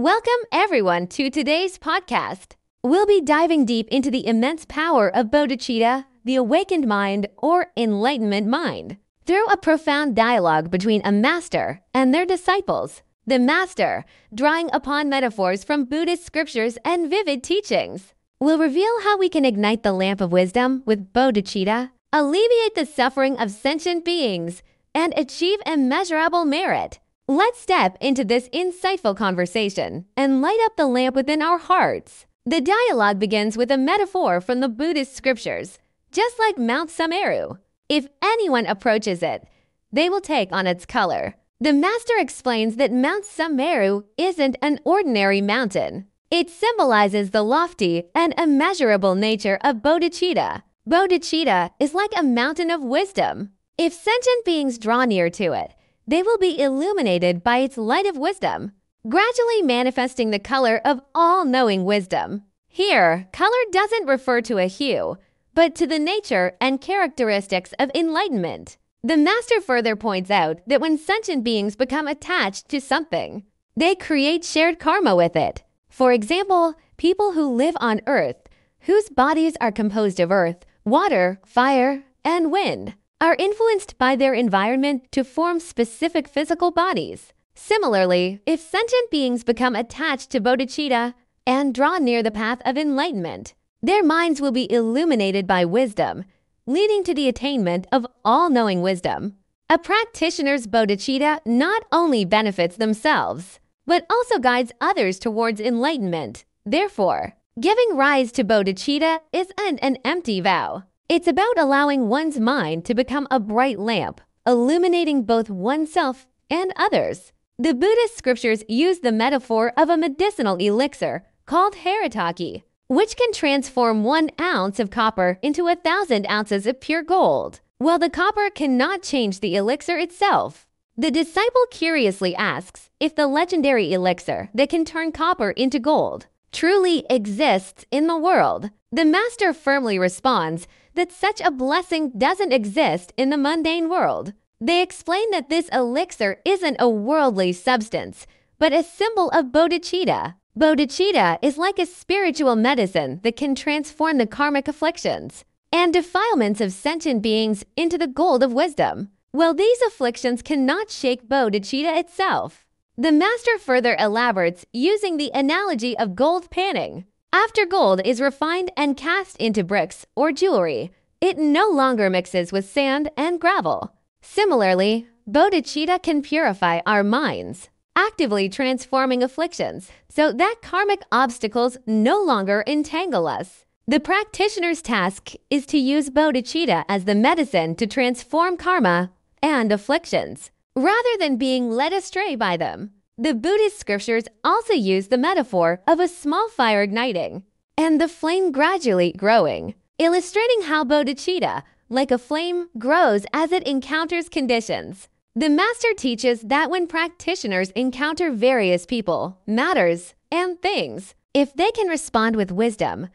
Welcome everyone to today's podcast. We'll be diving deep into the immense power of Bodhicitta, the awakened mind or enlightenment mind, through a profound dialogue between a master and their disciples. The master, drawing upon metaphors from Buddhist scriptures and vivid teachings, will reveal how we can ignite the lamp of wisdom with Bodhicitta, alleviate the suffering of sentient beings, and achieve immeasurable merit. Let's step into this insightful conversation and light up the lamp within our hearts. The dialogue begins with a metaphor from the Buddhist scriptures, just like Mount Sumeru. If anyone approaches it, they will take on its color. The master explains that Mount Sumeru isn't an ordinary mountain. It symbolizes the lofty and immeasurable nature of Bodhicitta. Bodhicitta is like a mountain of wisdom. If sentient beings draw near to it, they will be illuminated by its light of wisdom, gradually manifesting the color of all-knowing wisdom. Here, color doesn't refer to a hue, but to the nature and characteristics of enlightenment. The master further points out that when sentient beings become attached to something, they create shared karma with it. For example, people who live on Earth, whose bodies are composed of earth, water, fire, and wind, are influenced by their environment to form specific physical bodies. Similarly, if sentient beings become attached to Bodhicitta and draw near the path of enlightenment, their minds will be illuminated by wisdom, leading to the attainment of all-knowing wisdom. A practitioner's Bodhicitta not only benefits themselves, but also guides others towards enlightenment. Therefore, giving rise to Bodhicitta isn't an empty vow. It's about allowing one's mind to become a bright lamp, illuminating both oneself and others. The Buddhist scriptures use the metaphor of a medicinal elixir called haritaki, which can transform 1 ounce of copper into 1,000 ounces of pure gold. While the copper cannot change the elixir itself, the disciple curiously asks if the legendary elixir that can turn copper into gold truly exists in the world. The master firmly responds that such a blessing doesn't exist in the mundane world. They explain that this elixir isn't a worldly substance, but a symbol of Bodhicitta. Bodhicitta is like a spiritual medicine that can transform the karmic afflictions and defilements of sentient beings into the gold of wisdom. While these afflictions cannot shake Bodhicitta itself, the master further elaborates using the analogy of gold panning. After gold is refined and cast into bricks or jewelry, it no longer mixes with sand and gravel. Similarly, Bodhicitta can purify our minds, actively transforming afflictions so that karmic obstacles no longer entangle us. The practitioner's task is to use Bodhicitta as the medicine to transform karma and afflictions, rather than being led astray by them. The Buddhist scriptures also use the metaphor of a small fire igniting and the flame gradually growing, illustrating how Bodhicitta, like a flame, grows as it encounters conditions. The master teaches that when practitioners encounter various people, matters, and things, if they can respond with wisdom,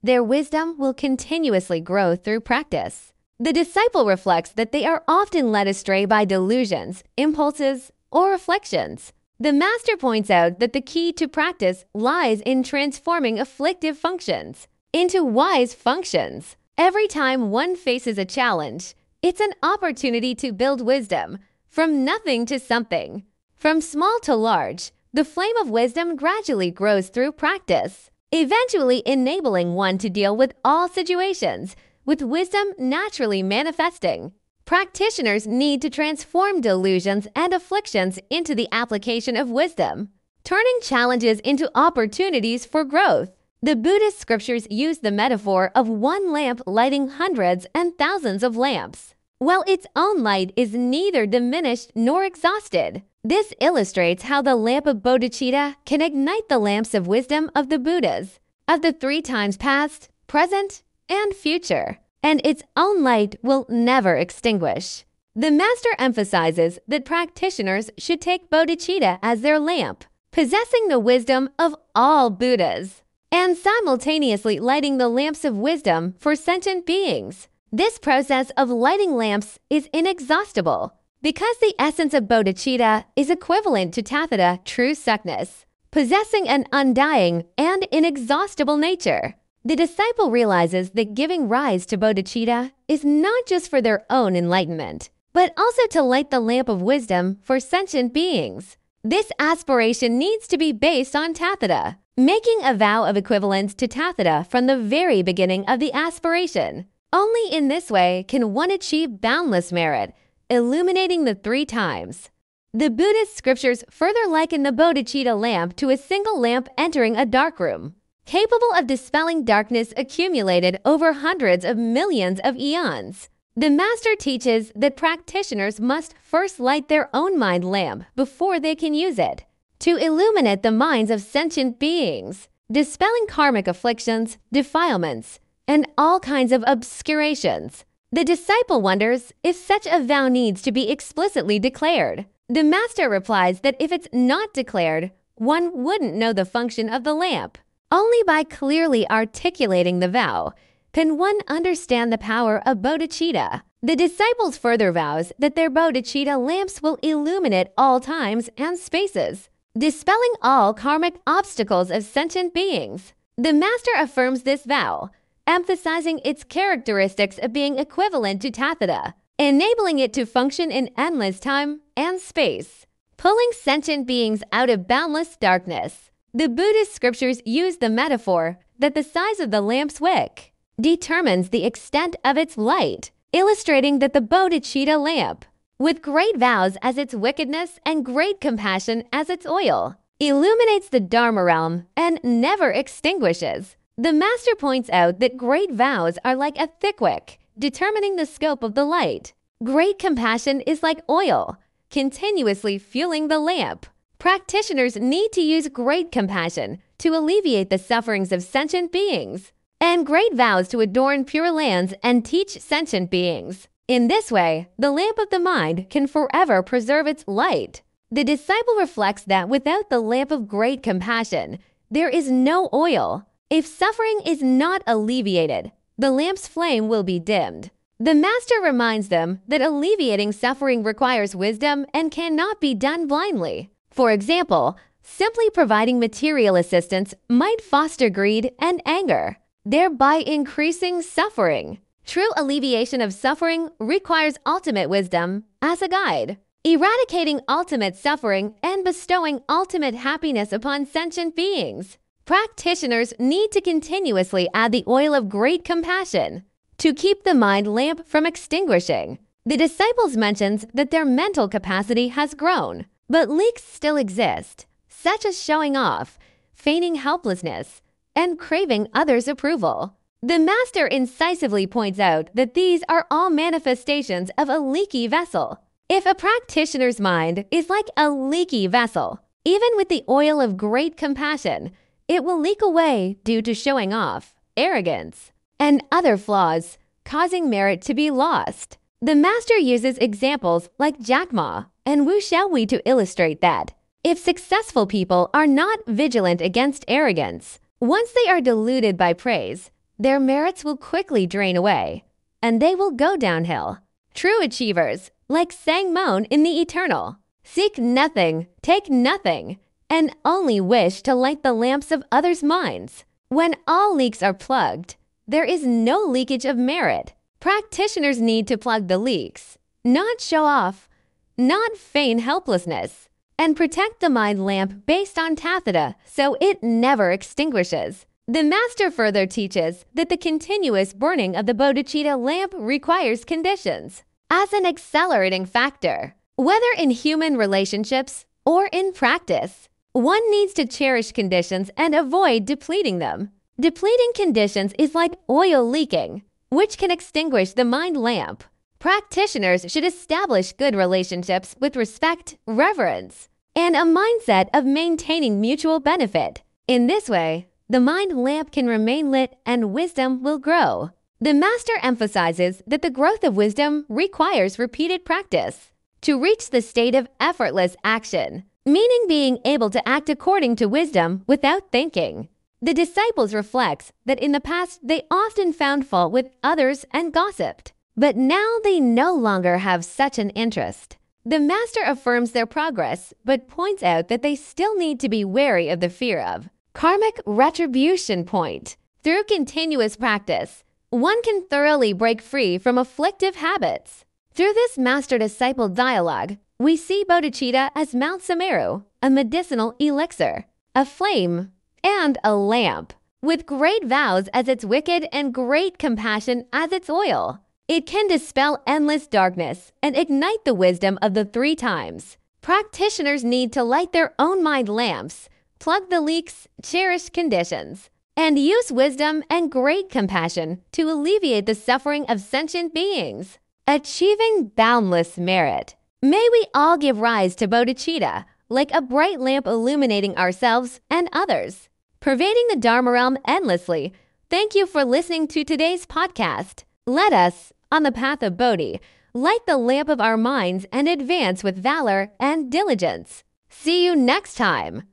their wisdom will continuously grow through practice. The disciple reflects that they are often led astray by delusions, impulses, or reflections. The master points out that the key to practice lies in transforming afflictive functions into wise functions. Every time one faces a challenge, it's an opportunity to build wisdom from nothing to something. From small to large, the flame of wisdom gradually grows through practice, eventually enabling one to deal with all situations, with wisdom naturally manifesting. Practitioners need to transform delusions and afflictions into the application of wisdom, turning challenges into opportunities for growth. The Buddhist scriptures use the metaphor of 1 lamp lighting hundreds and thousands of lamps, while its own light is neither diminished nor exhausted. This illustrates how the lamp of Bodhicitta can ignite the lamps of wisdom of the Buddhas, of the 3 times past, present, and future, and its own light will never extinguish. The master emphasizes that practitioners should take Bodhicitta as their lamp, possessing the wisdom of all Buddhas, and simultaneously lighting the lamps of wisdom for sentient beings. This process of lighting lamps is inexhaustible because the essence of Bodhicitta is equivalent to Tathata true suckness. possessing an undying and inexhaustible nature. The disciple realizes that giving rise to bodhicitta is not just for their own enlightenment, but also to light the lamp of wisdom for sentient beings. This aspiration needs to be based on tathata, making a vow of equivalence to tathata from the very beginning of the aspiration. Only in this way can one achieve boundless merit, illuminating the 3 times. The Buddhist scriptures further liken the bodhicitta lamp to a single lamp entering a dark room, capable of dispelling darkness accumulated over hundreds of millions of eons. The master teaches that practitioners must first light their own mind lamp before they can use it, to illuminate the minds of sentient beings, dispelling karmic afflictions, defilements, and all kinds of obscurations. The disciple wonders if such a vow needs to be explicitly declared. The master replies that if it's not declared, one wouldn't know the function of the lamp. Only by clearly articulating the vow can one understand the power of bodhicitta. The disciples further vows that their bodhicitta lamps will illuminate all times and spaces, dispelling all karmic obstacles of sentient beings. The master affirms this vow, emphasizing its characteristics of being equivalent to tathata, enabling it to function in endless time and space, pulling sentient beings out of boundless darkness. The Buddhist scriptures use the metaphor that the size of the lamp's wick determines the extent of its light, illustrating that the bodhicitta lamp, with great vows as its wickedness and great compassion as its oil, illuminates the Dharma-realm and never extinguishes. The master points out that great vows are like a thick wick, determining the scope of the light. Great compassion is like oil, continuously fueling the lamp. Practitioners need to use great compassion to alleviate the sufferings of sentient beings, and great vows to adorn pure lands and teach sentient beings. In this way, the lamp of the mind can forever preserve its light. The disciple reflects that without the lamp of great compassion, there is no oil. If suffering is not alleviated, the lamp's flame will be dimmed. The master reminds them that alleviating suffering requires wisdom and cannot be done blindly. For example, simply providing material assistance might foster greed and anger, thereby increasing suffering. True alleviation of suffering requires ultimate wisdom as a guide, eradicating ultimate suffering and bestowing ultimate happiness upon sentient beings. Practitioners need to continuously add the oil of great compassion to keep the mind lamp from extinguishing. The disciples mentions that their mental capacity has grown, but leaks still exist, such as showing off, feigning helplessness, and craving others' approval. The master incisively points out that these are all manifestations of a leaky vessel. If a practitioner's mind is like a leaky vessel, even with the oil of great compassion, it will leak away due to showing off, arrogance, and other flaws, causing merit to be lost. The master uses examples like Jack Ma and Wu Xiaowei to illustrate that if successful people are not vigilant against arrogance, once they are deluded by praise, their merits will quickly drain away, and they will go downhill. True achievers, like Sang Moan in the Eternal, seek nothing, take nothing, and only wish to light the lamps of others' minds. When all leaks are plugged, there is no leakage of merit. Practitioners need to plug the leaks, not show off, not feign helplessness, and protect the mind lamp based on tathata so it never extinguishes. The master further teaches that the continuous burning of the bodhicitta lamp requires conditions as an accelerating factor. Whether in human relationships or in practice, one needs to cherish conditions and avoid depleting them. Depleting conditions is like oil leaking, which can extinguish the mind lamp. Practitioners should establish good relationships with respect, reverence, and a mindset of maintaining mutual benefit. In this way, the mind lamp can remain lit and wisdom will grow. The master emphasizes that the growth of wisdom requires repeated practice to reach the state of effortless action, meaning being able to act according to wisdom without thinking. The disciples reflects that in the past they often found fault with others and gossiped, but now they no longer have such an interest. The master affirms their progress, but points out that they still need to be wary of the fear of karmic retribution point. Through continuous practice, one can thoroughly break free from afflictive habits. Through this master-disciple dialogue, we see Bodhicitta as Mount Sumeru, a medicinal elixir, a flame, and a lamp, with great vows as its wicked and great compassion as its oil. It can dispel endless darkness and ignite the wisdom of the 3 times. Practitioners need to light their own mind lamps, plug the leaks, cherish conditions, and use wisdom and great compassion to alleviate the suffering of sentient beings, achieving boundless merit. May we all give rise to Bodhicitta, like a bright lamp illuminating ourselves and others, pervading the Dharma-realm endlessly. Thank you for listening to today's podcast. Let us, on the path of Bodhi, light the lamp of our minds and advance with valor and diligence. See you next time.